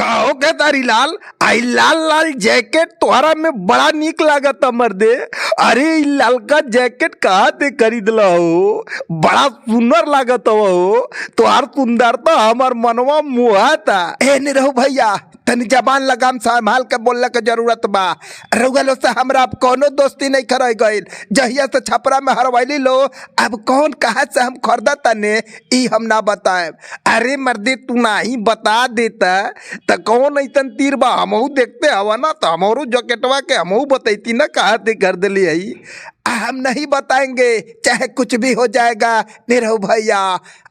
कहो के तारी लाल आई लाल लाल जैकेट तोहरा में बड़ा निक लागत मर्दे। अरे इ लालका जैकेट कहाँ ते खरीद हो, बड़ा सुंदर लागत हो। तोहार सुंदरता हमार मनवा मुहाता। ए नहीं रहो भैया, तनी जबान लगाम संभाल के बोलने के जरूरत बा। रउगलो से हमरा अब कोनो दोस्ती नहीं कर गइल। जहिया से छपरा में हरवैली लो, अब कौन कहा से हम खरीदा तने ई हम ना बताए। अरे मर्दे तू नहीं बता देता तो कौन ऐसा तीर बा हमहू देखते हवा ना, तो हमारो जैकेटवा के हमहू बतैती ना कहा ते कर दिली है। हम नहीं बताएंगे चाहे कुछ भी हो जाएगा निरहु भैया।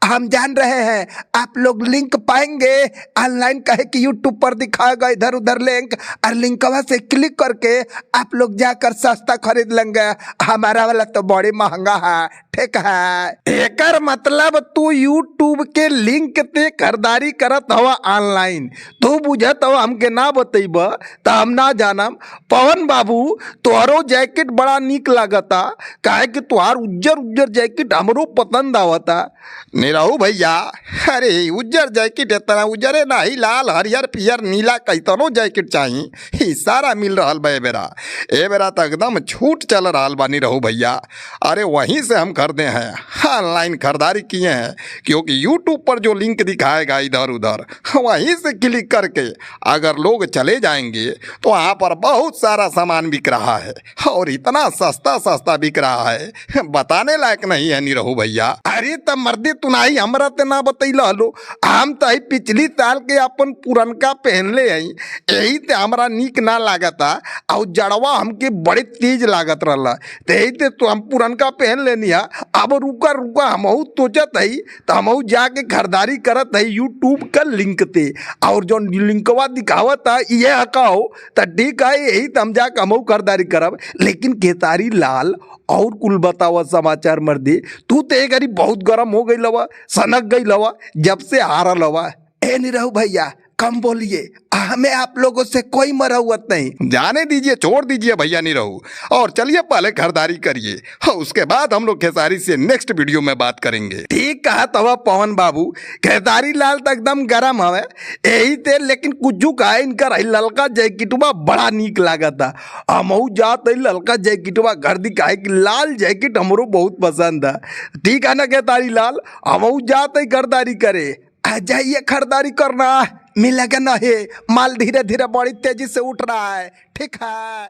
हम जान रहे हैं आप लोग लिंक पाएंगे ऑनलाइन, कहे कि यूट्यूब पर दिखाएगा इधर उधर लिंक, और लिंकवा से क्लिक करके आप लोग जाकर सस्ता खरीद लेंगे। हमारा वाला तो बड़ी महंगा है, ठीक है। एकर मतलब तू यूट्यूब के लिंक ते खरीदारी करत हवा ऑनलाइन, तू बुझत हवा हमके ना बतैब तो हम ना जानम। पवन बाबू तोहरो जैकेट बड़ा निक लागता, काहे कि तुहार उज्जर उज्जर जैकेट हमरो पसंद आवता। निरहु भैया अरे उज्जर जैकेट इतना उज्जरे नहीं, लाल हरियर पियर नीला कैतनो जैकेट चाहिए, ही सारा मिल रहा बा। ए बेरा तो एकदम छूट चल रहा बा निरहु भैया। अरे वहीं से हम खरीदे हैं, ऑनलाइन खरीदारी किए हैं, क्योंकि यूट्यूब पर जो लिंक दिखाएगा इधर उधर वहीं से क्लिक करके अगर लोग चले जाएंगे तो वहाँ पर बहुत सारा सामान बिक रहा है, और इतना सस्ता सस्ता बिक रहा है बताने लायक नहीं है निरहु भैया। अरे तब मर्दे तू नहीं हमरा ते ना बतैल हलो, हम तो पिछली साल के अपन पुरनका पहन ले आई, यही ते हमरा निक ना लागता, और जड़वा हमके बड़े तेज लागत रहा, यही ते तो हम पुरनका पहन लेनी है। अब रुका रुका हमहू सोचत है तो हमहू जाके खरीदारी करत है यूट्यूब का लिंक ते, और जो लिंकवा दिखावत है ये हकाओ तो ठीक है, यही तो हम जाके हमहू खरीदारी करब। लेकिन केतारी लाल और कुल बतावा समाचार मर्दे, तू तो एक बहुत गर्म हो गई लवा, सनक गई लवा जब से हारा लवा। ए निरहु भैया कम बोलिए, हमें आप लोगों से कोई मरौवत नहीं। जाने दीजिए, छोड़ दीजिए भैया निरहु, और चलिए पहले खरीदारी करिए, उसके बाद हम लोग खेसारी से नेक्स्ट वीडियो में बात करेंगे। ठीक कहा तवा पवन बाबू, खेसारी लाल तो एकदम गरम हवे यही थे, लेकिन कुछ कहा इनका ललका जैकेटवा बड़ा निक लागता। हमहू जात ललका जैकेटवा घर दिखाए कि लाल जैकेट हमरो बहुत पसंद है। ठीक है ना खेसारी लाल, हमहू जात खरीदारी करे। जाइए खरीदारी करना, मिलेगा नहीं, माल धीरे धीरे बड़ी तेजी से उठ रहा है, ठीक है।